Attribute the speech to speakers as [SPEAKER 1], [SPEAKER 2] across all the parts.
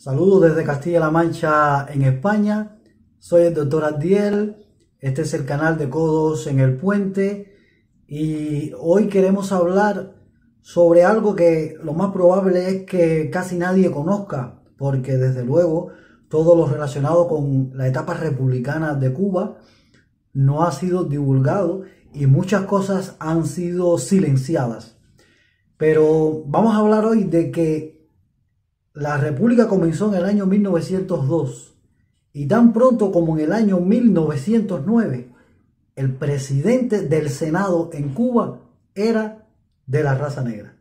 [SPEAKER 1] Saludos desde Castilla-La Mancha en España. Soy el doctor Abdiel. Este es el canal de Codos en el Puente. Y hoy queremos hablar sobre algo que lo más probable es que casi nadie conozca, porque desde luego todo lo relacionado con la etapa republicana de Cuba no ha sido divulgado y muchas cosas han sido silenciadas. Pero vamos a hablar hoy de que la República comenzó en el año 1902 y tan pronto como en el año 1909 el presidente del Senado en Cuba era de la raza negra.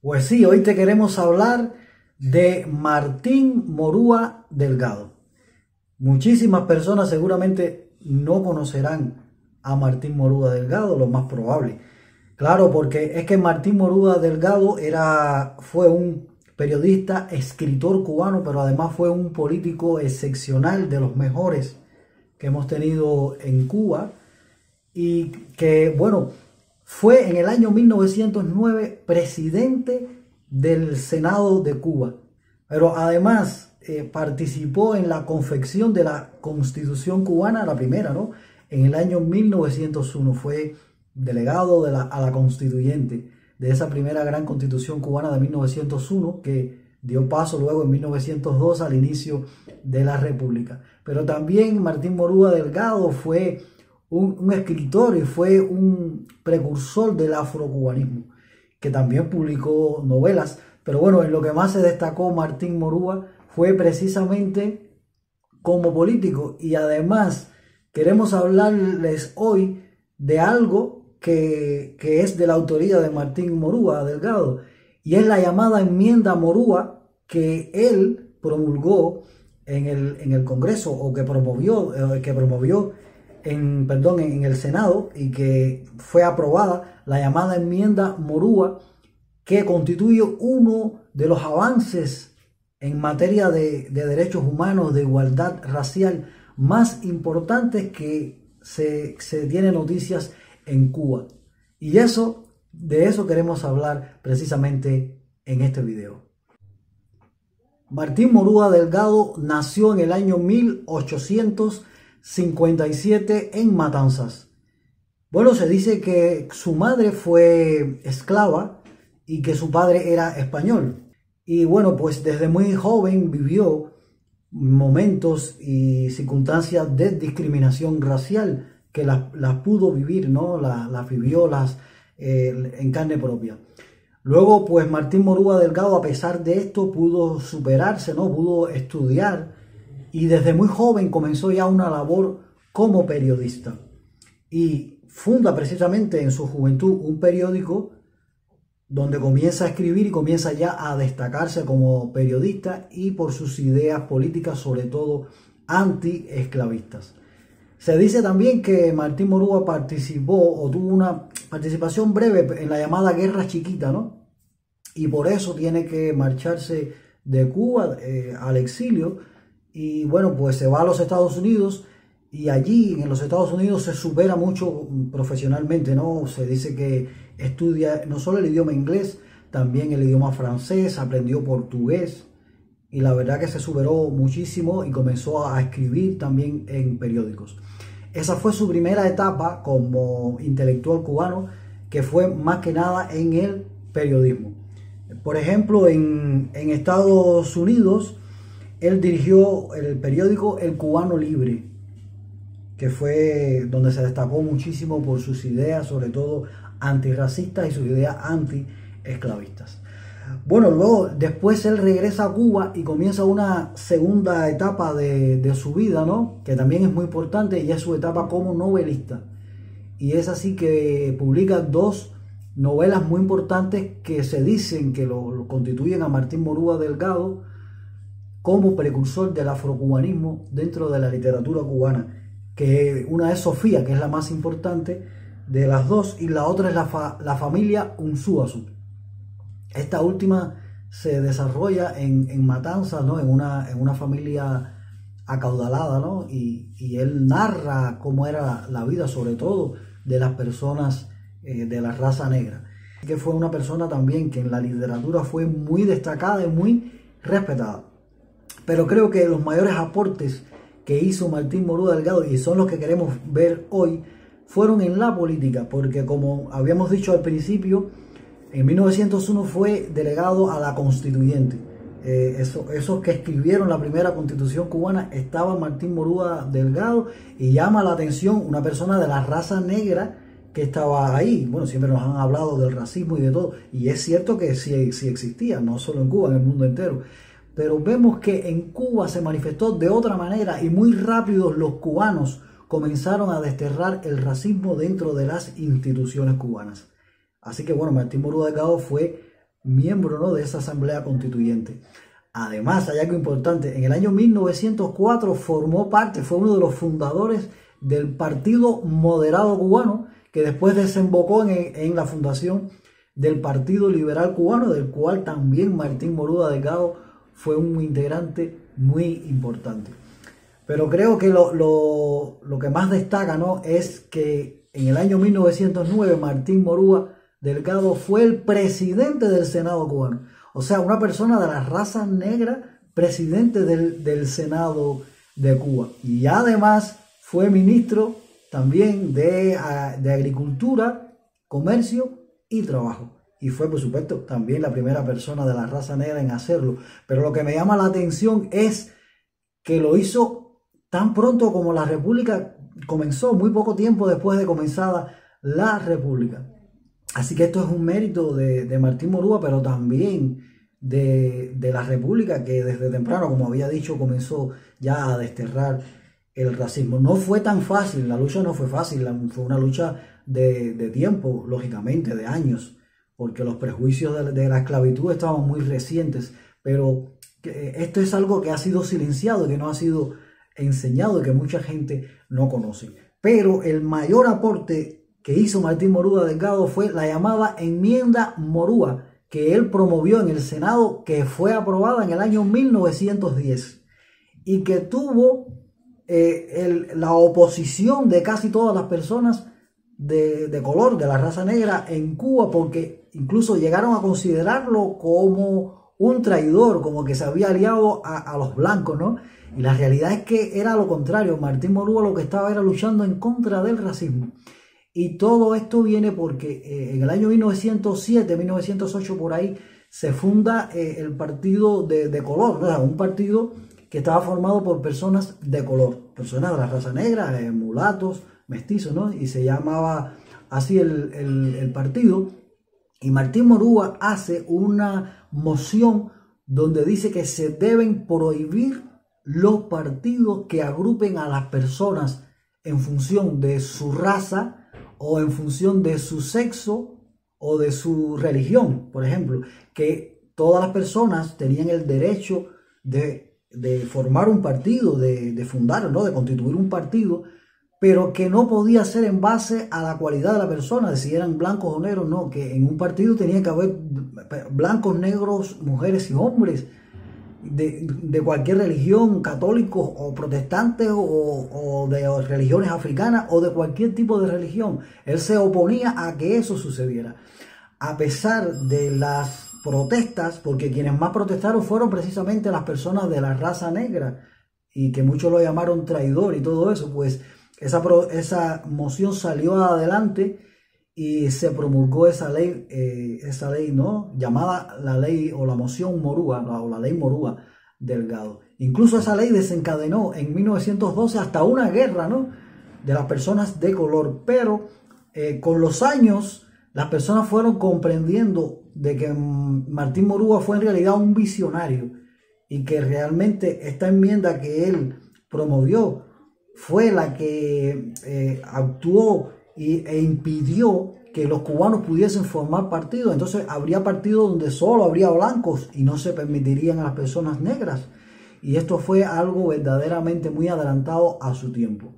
[SPEAKER 1] Pues sí, hoy te queremos hablar de Martín Morúa Delgado. Muchísimas personas seguramente no conocerán a Martín Morúa Delgado, lo más probable. Claro, porque es que Martín Morúa Delgado fue un periodista, escritor cubano, pero además fue un político excepcional, de los mejores que hemos tenido en Cuba, y que, bueno, fue en el año 1909 presidente del Senado de Cuba, pero además participó en la confección de la Constitución cubana, la primera, ¿no? En el año 1901 fue delegado a la constituyente de esa primera gran Constitución cubana de 1901, que dio paso luego en 1902 al inicio de la República. Pero también Martín Morúa Delgado fue un escritor y fue un precursor del afrocubanismo, que también publicó novelas. Pero bueno, en lo que más se destacó Martín Morúa fue precisamente como político, y además queremos hablarles hoy de algo que es de la autoría de Martín Morúa Delgado, y es la llamada enmienda Morúa, que él promulgó en el Congreso, o que promovió en el Senado, y que fue aprobada, la llamada enmienda Morúa, que constituye uno de los avances en materia de derechos humanos, de igualdad racial, más importantes que se tiene noticias en Cuba. Y de eso queremos hablar precisamente en este video. Martín Morúa Delgado nació en el año 1857 en Matanzas. Bueno, se dice que su madre fue esclava y que su padre era español. Y bueno, pues desde muy joven vivió momentos y circunstancias de discriminación racial, que las pudo vivir, ¿no? Las vivió en carne propia. Luego, pues Martín Morúa Delgado, a pesar de esto, pudo superarse, ¿no? Pudo estudiar, y desde muy joven comenzó ya una labor como periodista. Y funda precisamente en su juventud un periódico donde comienza a escribir y comienza ya a destacarse como periodista, y por sus ideas políticas, sobre todo anti-esclavistas. Se dice también que Martín Morúa participó, o tuvo una participación breve en la llamada Guerra Chiquita, ¿no? Y por eso tiene que marcharse de Cuba al exilio, y bueno, pues se va a los Estados Unidos, y allí en los Estados Unidos se supera mucho profesionalmente, ¿no? Se dice que estudia no solo el idioma inglés, también el idioma francés, aprendió portugués, y la verdad que se superó muchísimo y comenzó a escribir también en periódicos. Esa fue su primera etapa como intelectual cubano, que fue más que nada en el periodismo. Por ejemplo, en Estados Unidos, él dirigió el periódico El Cubano Libre, que fue donde se destacó muchísimo por sus ideas, sobre todo antirracistas, y sus ideas anti-esclavistas. Bueno, luego después él regresa a Cuba y comienza una segunda etapa de su vida, ¿no? Que también es muy importante, y es su etapa como novelista. Y es así que publica dos novelas muy importantes que se dicen que lo constituyen a Martín Morúa Delgado como precursor del afrocubanismo dentro de la literatura cubana. Que una es Sofía, que es la más importante de las dos, y la otra es la familia Unzuazu. Esta última se desarrolla en Matanzas, ¿no? En una familia acaudalada, ¿no? Y él narra cómo era la vida, sobre todo de las personas de la raza negra. Que fue una persona también que en la literatura fue muy destacada y muy respetada. Pero creo que los mayores aportes que hizo Martín Morúa Delgado, y son los que queremos ver hoy, fueron en la política, porque como habíamos dicho al principio, en 1901 fue delegado a la Constituyente. Esos que escribieron la primera Constitución cubana, estaba Martín Morúa Delgado, y llama la atención una persona de la raza negra que estaba ahí. Bueno, siempre nos han hablado del racismo y de todo, y es cierto que sí existía, no solo en Cuba, en el mundo entero. Pero vemos que en Cuba se manifestó de otra manera y muy rápido los cubanos comenzaron a desterrar el racismo dentro de las instituciones cubanas. Así que bueno, Martín Morúa Delgado fue miembro, ¿no?, de esa asamblea constituyente. Además, hay algo importante, en el año 1904 formó parte, fue uno de los fundadores del Partido Moderado Cubano, que después desembocó en la fundación del Partido Liberal Cubano, del cual también Martín Morúa Delgado fue un integrante muy importante. Pero creo que lo que más destaca, ¿no?, es que en el año 1909 Martín Morúa Delgado fue el presidente del Senado cubano. O sea, una persona de la raza negra, presidente del Senado de Cuba. Y además fue ministro también de Agricultura, Comercio y Trabajo. Y fue, por supuesto, también la primera persona de la raza negra en hacerlo. Pero lo que me llama la atención es que lo hizo tan pronto como la República comenzó, muy poco tiempo después de comenzada la República. Así que esto es un mérito de Martín Morúa, pero también de la República, que desde temprano, como había dicho, comenzó ya a desterrar el racismo. No fue tan fácil, la lucha no fue fácil, fue una lucha de tiempo, lógicamente, de años, porque los prejuicios de la esclavitud estaban muy recientes, pero esto es algo que ha sido silenciado, que no ha sido enseñado y que mucha gente no conoce. Pero el mayor aporte que hizo Martín Morúa Delgado fue la llamada enmienda Morúa, que él promovió en el Senado, que fue aprobada en el año 1910 y que tuvo la oposición de casi todas las personas de color, de la raza negra en Cuba, porque incluso llegaron a considerarlo como un traidor, como que se había aliado a los blancos, ¿no? Y la realidad es que era lo contrario. Martín Morúa lo que estaba era luchando en contra del racismo. Y todo esto viene porque en el año 1907, 1908 por ahí, se funda el partido de color, ¿verdad? Un partido que estaba formado por personas de color, personas de la raza negra, mulatos, mestizos, ¿no? Y se llamaba así el partido. Y Martín Morúa hace una moción donde dice que se deben prohibir los partidos que agrupen a las personas en función de su raza o en función de su sexo o de su religión. Por ejemplo, que todas las personas tenían el derecho de formar un partido, de fundar, ¿no?, de constituir un partido, pero que no podía ser en base a la cualidad de la persona, de si eran blancos o negros, no, que en un partido tenía que haber blancos, negros, mujeres y hombres, de cualquier religión, católicos o protestantes o de religiones africanas o de cualquier tipo de religión. Él se oponía a que eso sucediera. A pesar de las protestas, porque quienes más protestaron fueron precisamente las personas de la raza negra, y que muchos lo llamaron traidor y todo eso, pues esa moción salió adelante y se promulgó esa ley, ¿no?, llamada la ley o la moción Morúa, o la ley Morúa Delgado. Incluso esa ley desencadenó en 1912 hasta una guerra, ¿no?, de las personas de color. Pero con los años las personas fueron comprendiendo de que Martín Morúa fue en realidad un visionario y que realmente esta enmienda que él promovió fue la que actuó e impidió que los cubanos pudiesen formar partidos. Entonces habría partidos donde solo habría blancos y no se permitirían a las personas negras. Y esto fue algo verdaderamente muy adelantado a su tiempo.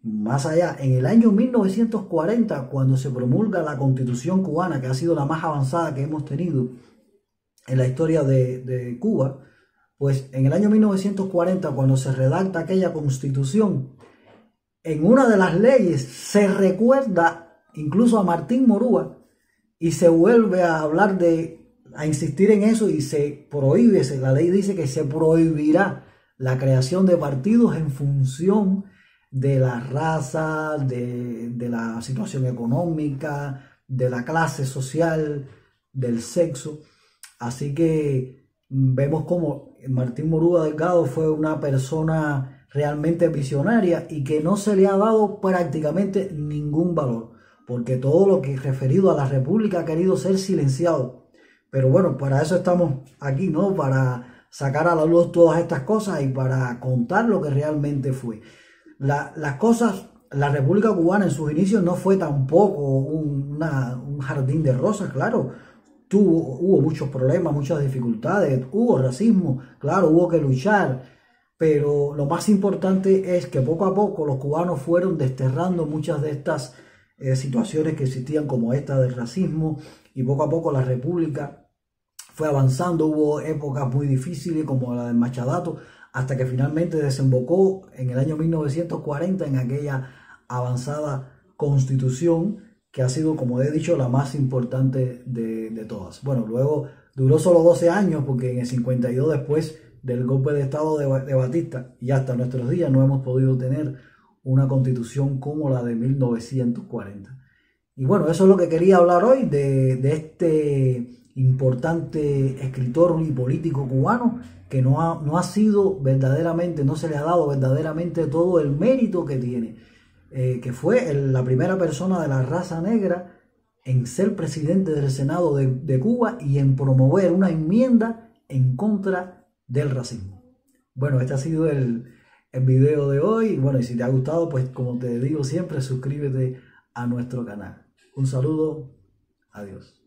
[SPEAKER 1] Más allá, en el año 1940, cuando se promulga la Constitución cubana, que ha sido la más avanzada que hemos tenido en la historia de Cuba, Pues en el año 1940, cuando se redacta aquella constitución, en una de las leyes se recuerda incluso a Martín Morúa y se vuelve a hablar a insistir en eso y se prohíbe, la ley dice que se prohibirá la creación de partidos en función de la raza, de la situación económica, de la clase social, del sexo. Así que vemos como Martín Morúa Delgado fue una persona realmente visionaria y que no se le ha dado prácticamente ningún valor, porque todo lo que es referido a la República ha querido ser silenciado. Pero bueno, para eso estamos aquí, ¿no? Para sacar a la luz todas estas cosas y para contar lo que realmente fue. Las cosas, la República Cubana en sus inicios no fue tampoco un jardín de rosas, claro. Hubo muchos problemas, muchas dificultades, hubo racismo, claro, hubo que luchar, pero lo más importante es que poco a poco los cubanos fueron desterrando muchas de estas situaciones que existían como esta del racismo, y poco a poco la República fue avanzando. Hubo épocas muy difíciles como la del Machadato, hasta que finalmente desembocó en el año 1940 en aquella avanzada constitución que ha sido, como he dicho, la más importante de todas. Bueno, luego duró solo 12 años porque en el 52, después del golpe de estado de Batista, y hasta nuestros días no hemos podido tener una constitución como la de 1940. Y bueno, eso es lo que quería hablar hoy de este importante escritor y político cubano que no ha sido verdaderamente, no se le ha dado verdaderamente todo el mérito que tiene, que fue la primera persona de la raza negra en ser presidente del Senado de Cuba y en promover una enmienda en contra del racismo. Bueno, este ha sido el video de hoy. Y bueno, y si te ha gustado, pues como te digo siempre, suscríbete a nuestro canal. Un saludo, adiós.